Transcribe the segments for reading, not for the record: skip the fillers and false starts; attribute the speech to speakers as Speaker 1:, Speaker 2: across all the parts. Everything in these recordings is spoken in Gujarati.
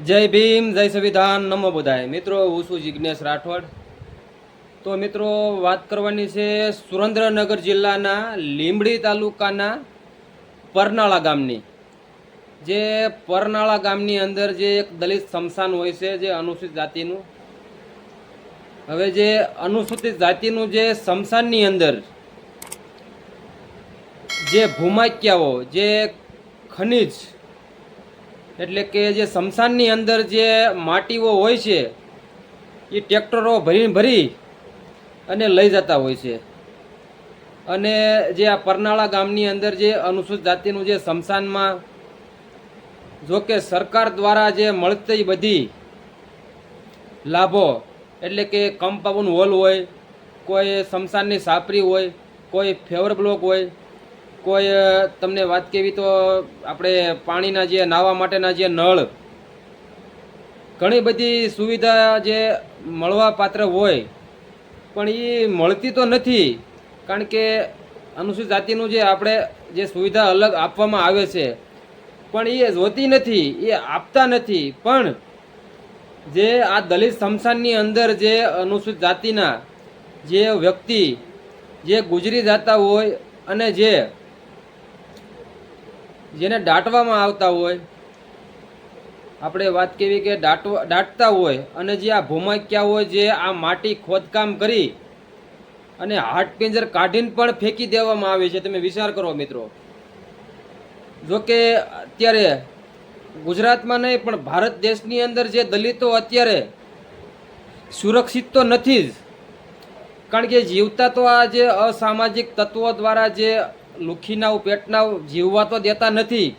Speaker 1: જય ભીમ, જય સંવિધાન, નમો બધાય. મિત્રો, હું છું જિજ્ઞેશ રાઠોડ. તો મિત્રો, વાત કરવાની છે સુરેન્દ્રનગર જિલ્લાના લીંબડી તાલુકાના પરનાળા ગામની. જે પરનાળા ગામની અંદર જે એક દલિત સ્મશાન હોય છે, જે અનુસૂચિત જાતિનું. હવે જે અનુસૂચિત જાતિનું જે સ્મશાનની અંદર જે ભૂમાક્યાઓ, જે ખનિજ એટલે કે જે સ્મશાનની અંદર જે માટીઓ હોય છે એ ટ્રેક્ટરો ભરી અને લઈ જતા હોય છે. અને જે આ પરનાળા ગામની અંદર જે અનુસૂચિત જાતિનું જે સ્મશાનમાં જોકે સરકાર દ્વારા જે મળતી બધી લાભો, એટલે કે કમ્પાઉન્ડ વોલ હોય, કોઈ સ્મશાનની સાપરી હોય, કોઈ ફેવર બ્લોક હોય, કોઈ તમને વાત કેવી તો આપણે પાણીના જે નાહવા માટેના જે નળ, ઘણી બધી સુવિધા જે મળવા પાત્ર હોય પણ એ મળતી તો નથી. કારણ કે અનુસૂચિત જાતિનું જે આપણે જે સુવિધા અલગ આપવામાં આવે છે પણ એ જોતી નથી, એ આપતા નથી. પણ જે આ દલિત સ્મશાનની અંદર જે અનુસૂચિત જાતિના જે વ્યક્તિ જે ગુજરી જતા હોય અને જેને દાટવામાં આવતા હોય, આપણે વાત કેવી કે દાટતા હોય, અને જે આ ભૂમાક્યા હોય, જે આ માટી ખોદકામ કરી અને હાડપિંજર કાઢીને પણ ફેંકી દેવામાં આવે છે. તમે વિચાર કરો મિત્રો. જોકે અત્યારે ગુજરાતમાં નહીં પણ ભારત દેશની અંદર જે દલિતો અત્યારે સુરક્ષિત તો નથી જ. કારણ કે જીવતા તો આ જે અસામાજિક તત્વો દ્વારા જે લુખીનાવ પેટનાવ જીવવા તો દેતા નથી.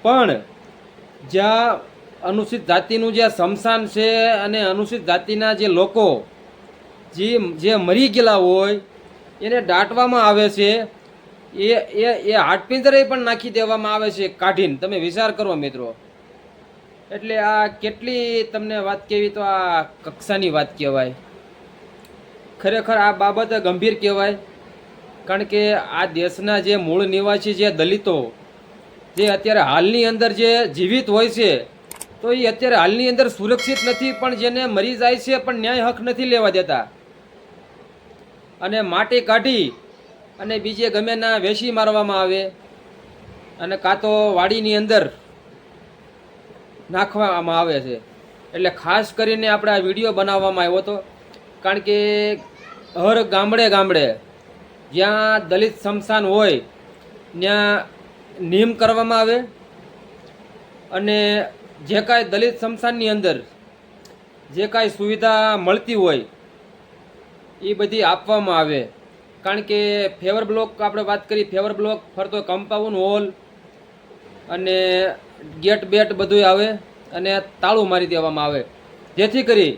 Speaker 1: પણ જ્યાં અનુસૂચિત જાતિનું જે સ્મશાન છે અને અનુસૂચિત જાતિના જે લોકો જે મરી ગયેલા હોય એને દાટવામાં આવે છે, એ હાડપિંજરે પણ નાખી દેવામાં આવે છે કાઢીને. તમે વિચાર કરો મિત્રો. એટલે આ કેટલી તમને વાત કેવી તો આ કક્ષાની વાત કહેવાય. ખરેખર આ બાબત ગંભીર કહેવાય. કારણ કે આ દેશના જે મૂળ નિવાસી જે દલિતો જે અત્યારે હાલની અંદર જે જીવિત હોય છે તો એ અત્યારે હાલની અંદર સુરક્ષિત નથી. પણ જેને મરી જાય છે પણ ન્યાય હક નથી લેવા દેતા. અને માટી કાઢી અને બીજે ગમે ના વેસી મારવામાં આવે અને કાં તો વાડીની અંદર નાખવામાં આવે છે. એટલે ખાસ કરીને આપણે આ વિડીયો બનાવવામાં આવ્યો હતો. કારણ કે હર ગામડે જ્યાં દલિત સ્મશાન હોય ત્યાં નિયમ કરવામાં આવે અને જે કાંઈ દલિત સ્મશાનની અંદર જે કાંઈ સુવિધા મળતી હોય એ બધી આપવામાં આવે. કારણ કે ફેવર બ્લોક આપણે વાત કરી, ફેવર બ્લોક ફરતો કમ્પાઉન્ડ વોલ અને ગેટ બેટ બધું આવે અને તાળું મારી દેવામાં આવે, જેથી કરી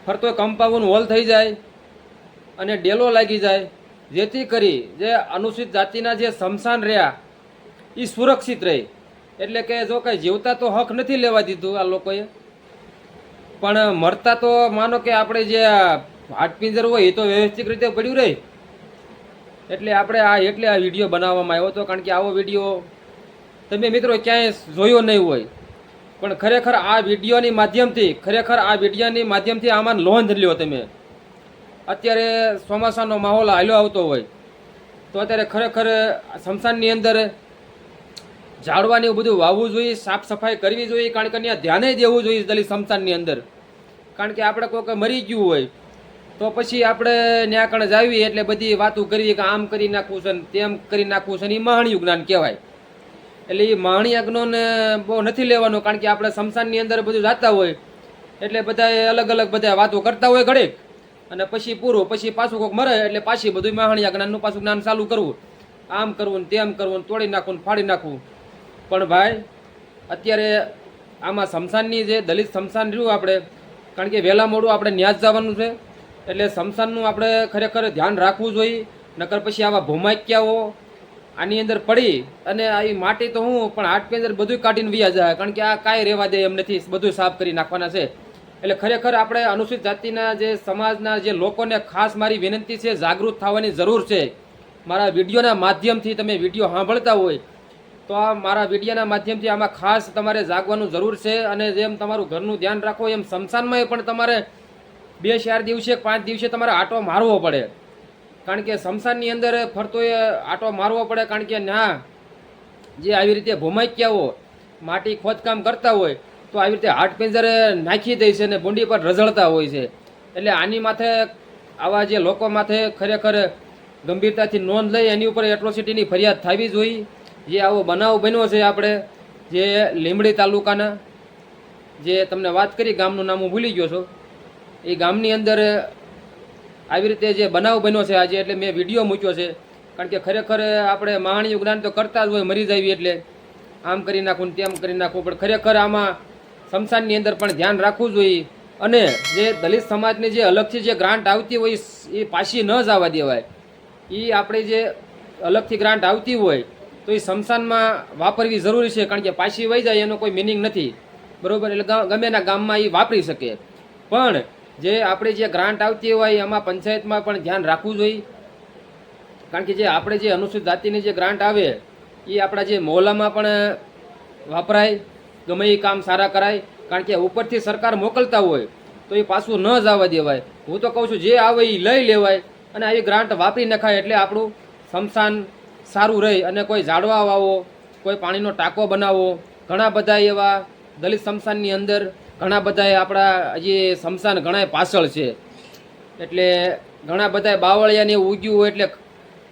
Speaker 1: ફરતો કમ્પાઉન્ડ વોલ થઈ જાય અને ડેલો લાગી જાય, જેથી કરી જે અનુસૂચિત જાતિના જે સ્મશાન રહ્યા એ સુરક્ષિત રહે. એટલે કે જો કંઈ જીવતા તો હક નથી લેવા દીધું આ લોકોએ, પણ મરતા તો માનો કે આપણે જે હાડપિંજર હોય એ તો વ્યવસ્થિત રીતે પડ્યું રહે. એટલે આપણે આ વિડીયો બનાવવામાં આવ્યો હતો. કારણ કે આવો વિડીયો તમે મિત્રો ક્યાંય જોયો નહીં હોય. પણ ખરેખર આ વિડીયોની માધ્યમથી આમાં નોંધ લ્યો તમે. અત્યારે ચોમાસાનો માહોલ હાલ્યો આવતો હોય તો અત્યારે ખરેખર સ્મશાનની અંદર ઝાડવાની એવું બધું વાવવું જોઈએ, સાફ સફાઈ કરવી જોઈએ. કારણ કે ત્યાં ધ્યાને દેવું જોઈએ દલિત સ્મશાનની અંદર. કારણ કે આપણે કોઈ મરી ગયું હોય તો પછી આપણે ત્યાં કણે જાવી એટલે બધી વાતો કરવી કે આમ કરી નાખવું છે ને તેમ કરી નાખવું છે ને, એ માહણીયું જ્ઞાન કહેવાય. એટલે એ માહણીયા જ્ઞાન બહુ નથી લેવાનું. કારણ કે આપણે સ્મશાનની અંદર બધું જાતા હોય એટલે બધા અલગ બધા વાતો કરતા હોય ઘડીક, અને પછી પૂરું, પછી પાછું કોઈક મરે એટલે પાછી બધું માહણીયા જ્ઞાનનું પાછું જ્ઞાન ચાલુ કરવું, આમ કરવું ને તેમ કરવું, તોડી નાખવું ને ફાડી નાખવું. પણ ભાઈ અત્યારે આમાં સ્મશાનની જે દલિત સ્મશાન રહ્યું આપણે, કારણ કે વહેલા મોડું આપણે ન્યાજ જવાનું છે એટલે સ્મશાનનું આપણે ખરેખર ધ્યાન રાખવું જોઈએ. નકર પછી આવા ભૂમાક્યાઓ આની અંદર પડી અને આ માટી તો હું પણ હાડપિંજર બધું કાઢીને વ્યા જાય. કારણ કે આ કાંઈ રહેવા દે એમ નથી, બધું સાફ કરી નાખવાના છે. એટલે ખરેખર આપણે અનુસૂચિત જાતિના જે સમાજના જે લોકોને ખાસ મારી વિનંતી છે, જાગૃત થવાની જરૂર છે. મારા વિડીયોના માધ્યમથી તમે વિડીયો સાંભળતા હોય તો આ મારા વિડીયોના માધ્યમથી આમાં ખાસ તમારે જાગવાનું જરૂર છે. અને જેમ તમારું ઘરનું ધ્યાન રાખો એમ સ્મશાનમાં પણ તમારે 2-4 દિવસે 5 દિવસે તમારે આંટો મારવો પડે. કારણ કે સ્મશાનની અંદર ફરતો એ આંટો મારવો પડે. કારણ કે ના જે આવી રીતે ભૂમાક્યાઓ માટી ખોદકામ કરતા હોય તો આવી રીતે હાડ પિંજરે નાખી દે છે અને ભૂંડી પર રઝળતા હોય છે. એટલે આની માથે આવા જે લોકો માથે ખરેખર ગંભીરતાથી નોંધ લઈ એની ઉપર એટ્રોસિટીની ફરિયાદ થવી જોઈએ. જે આવો બનાવ બન્યો છે આપણે જે લીંબડી તાલુકાના જે તમને વાત કરી ગામનું નામ હું ભૂલી ગયો છું એ ગામની અંદર આવી રીતે જે બનાવ બન્યો છે આજે એટલે મેં વિડીયો મૂક્યો છે. કારણ કે ખરેખર આપણે માણ્યું જ્ઞાન તો કરતા જ હોય મરી જાય એટલે આમ કરી નાખવું ને તેમ કરી નાખવું પણ ખરેખર આમાં સ્મશાનની અંદર પણ ધ્યાન રાખવું જોઈએ. અને જે દલિત સમાજની જે અલગથી જે ગ્રાન્ટ આવતી હોય એ પાછી ન જવા દેવાય. એ આપણે જે અલગથી ગ્રાન્ટ આવતી હોય તો એ સ્મશાનમાં વાપરવી જરૂરી છે. કારણ કે પાછી વહી જાય એનો કોઈ મિનિંગ નથી બરાબર. એટલે ગમેના ગામમાં એ વાપરી શકે. પણ જે આપણે જે ગ્રાન્ટ આવતી હોય એમાં પંચાયતમાં પણ ધ્યાન રાખવું જોઈએ. કારણ કે જે આપણે જે અનુસૂચિત જાતિની જે ગ્રાન્ટ આવે એ આપણા જે મહોલ્લામાં પણ વપરાય ગમે એ કામ સારા કરાય. કારણ કે ઉપરથી સરકાર મોકલતા હોય તો એ પાછું ન જવા દેવાય. હું તો કહું છું જે આવે એ લઈ લેવાય અને આવી ગ્રાન્ટ વાપરી નખાય એટલે આપણું સ્મશાન સારું રહે. અને કોઈ ઝાડવા વાવો, કોઈ પાણીનો ટાંકો બનાવો. ઘણા બધા એવા દલિત સ્મશાનની અંદર ઘણા બધા આપણા જે સ્મશાન ઘણા પાછળ છે. એટલે ઘણા બધા બાવળિયાને એવું ઉગ્યું હોય એટલે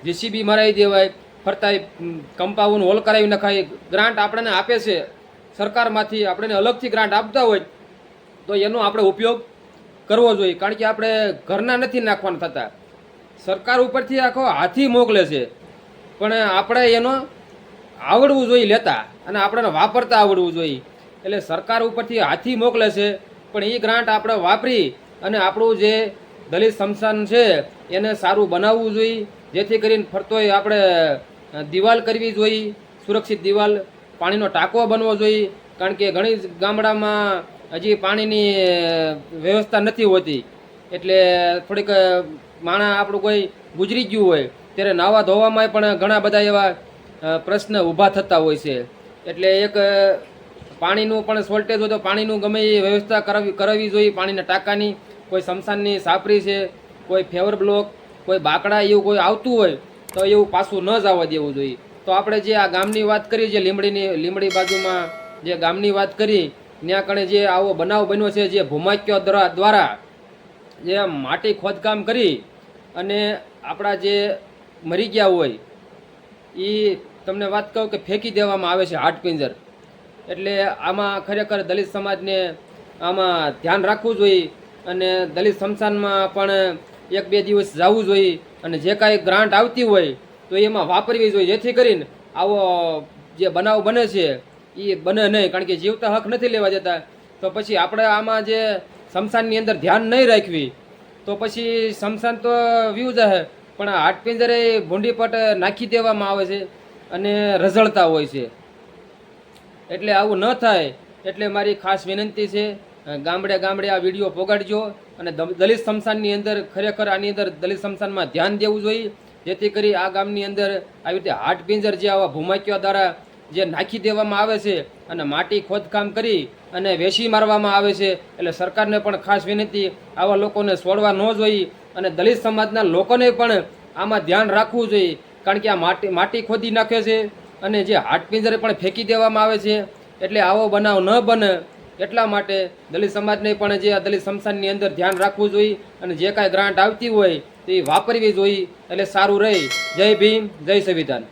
Speaker 1: જેસીબી મરાવી દેવાય, ફરતા કમ્પાઉન્ડ હોલ કરાવી નખાય. ગ્રાન્ટ આપણને આપે છે સરકારમાંથી, આપણને અલગથી ગ્રાન્ટ આપતા હોય તો એનો આપણે ઉપયોગ કરવો જોઈએ. કારણ કે આપણે ઘરના નથી નાખવાના થતા, સરકાર ઉપરથી આખો હાથી મોકલે છે. પણ આપણે એનો આવડવું જોઈએ લેતા અને આપણને વાપરતા આવડવું જોઈએ. એટલે સરકાર ઉપરથી હાથી મોકલે છે પણ એ ગ્રાન્ટ આપણે વાપરી અને આપણું જે દલિત સ્મશાન છે એને સારું બનાવવું જોઈએ. જેથી કરીને ફરતોય આપણે દિવાલ કરવી જોઈએ, સુરક્ષિત દિવાલ, પાણીનો ટાંકો બનવો જોઈએ. કારણ કે ઘણી ગામડામાં હજી પાણીની વ્યવસ્થા નથી હોતી. એટલે થોડીક માણસ આપણું કોઈ ગુજરી ગયું હોય ત્યારે નાવા ધોવામાં પણ ઘણા બધા એવા પ્રશ્ન ઊભા થતા હોય છે. એટલે એક પાણીનું પણ શોર્ટેજ હોય તો પાણીનું ગમે એ વ્યવસ્થા કરાવવી જોઈએ. પાણીના ટાંકાની, કોઈ સ્મશાનની સાપરી છે, કોઈ ફેવર બ્લોક, કોઈ બાકડા એવું કોઈ આવતું હોય તો એવું પાછું ન જવા દેવું જોઈએ. તો આપણે જે આ ગામની વાત કરી, જે લીંબડી બાજુમાં જે ગામની વાત કરી ત્યાં કણે જે આવો બનાવ બન્યો છે, જે ભૂમાક્યો દ્વારા જે માટી ખોદકામ કરી અને આપણા જે મરી ગયા હોય એ તમને વાત કહું કે ફેંકી દેવામાં આવે છે હાડપિંજર. એટલે આમાં ખરેખર દલિત સમાજને આમાં ધ્યાન રાખવું જોઈએ. અને દલિત સ્મશાનમાં પણ 1-2 દિવસ જવું જોઈએ. અને જે કાંઈ ગ્રાન્ટ આવતી હોય તો એમાં વાપરવી જોઈએ. જેથી કરીને આવો જે બનાવ બને છે એ બને નહીં. કારણ કે જીવતા હક નથી લેવા દેતા. તો પછી આપણે આમાં જે સ્મશાનની અંદર ધ્યાન નહીં રાખવી તો પછી સ્મશાન તો વ્યૂ જશે પણ આ હાડપિંજરે ભૂંડી પટ નાખી દેવામાં આવે છે અને રઝળતા હોય છે. એટલે આવું ન થાય એટલે મારી ખાસ વિનંતી છે, ગામડે ગામડે આ વિડીયો પોગાડજો. અને દલિત સ્મશાનની અંદર ખરેખર આની અંદર દલિત સ્મશાનમાં ધ્યાન દેવું જોઈએ. જેથી કરી આ ગામની અંદર આવી રીતે હાડપિંજર જે આવા ભૂમાક્યા દ્વારા જે નાખી દેવામાં આવે છે અને માટી ખોદકામ કરી અને વેસી મારવામાં આવે છે. એટલે સરકારને પણ ખાસ વિનંતી, આવા લોકોને છોડવા ન જોઈએ. અને દલિત સમાજના લોકોને પણ આમાં ધ્યાન રાખવું જોઈએ. કારણ કે આ માટી ખોદી નાખે છે અને જે હાડપિંજરે પણ ફેંકી દેવામાં આવે છે. એટલે આવો બનાવ ન બને એટલા માટે દલિત સમાજને પણ જે આ દલિત સ્મશાનની અંદર ધ્યાન રાખવું જોઈએ. અને જે કાંઈ ગ્રાન્ટ આવતી હોય તો એ વાપરવી જોઈએ એટલે સારું રહે. જય ભીમ, જય સંવિધાન.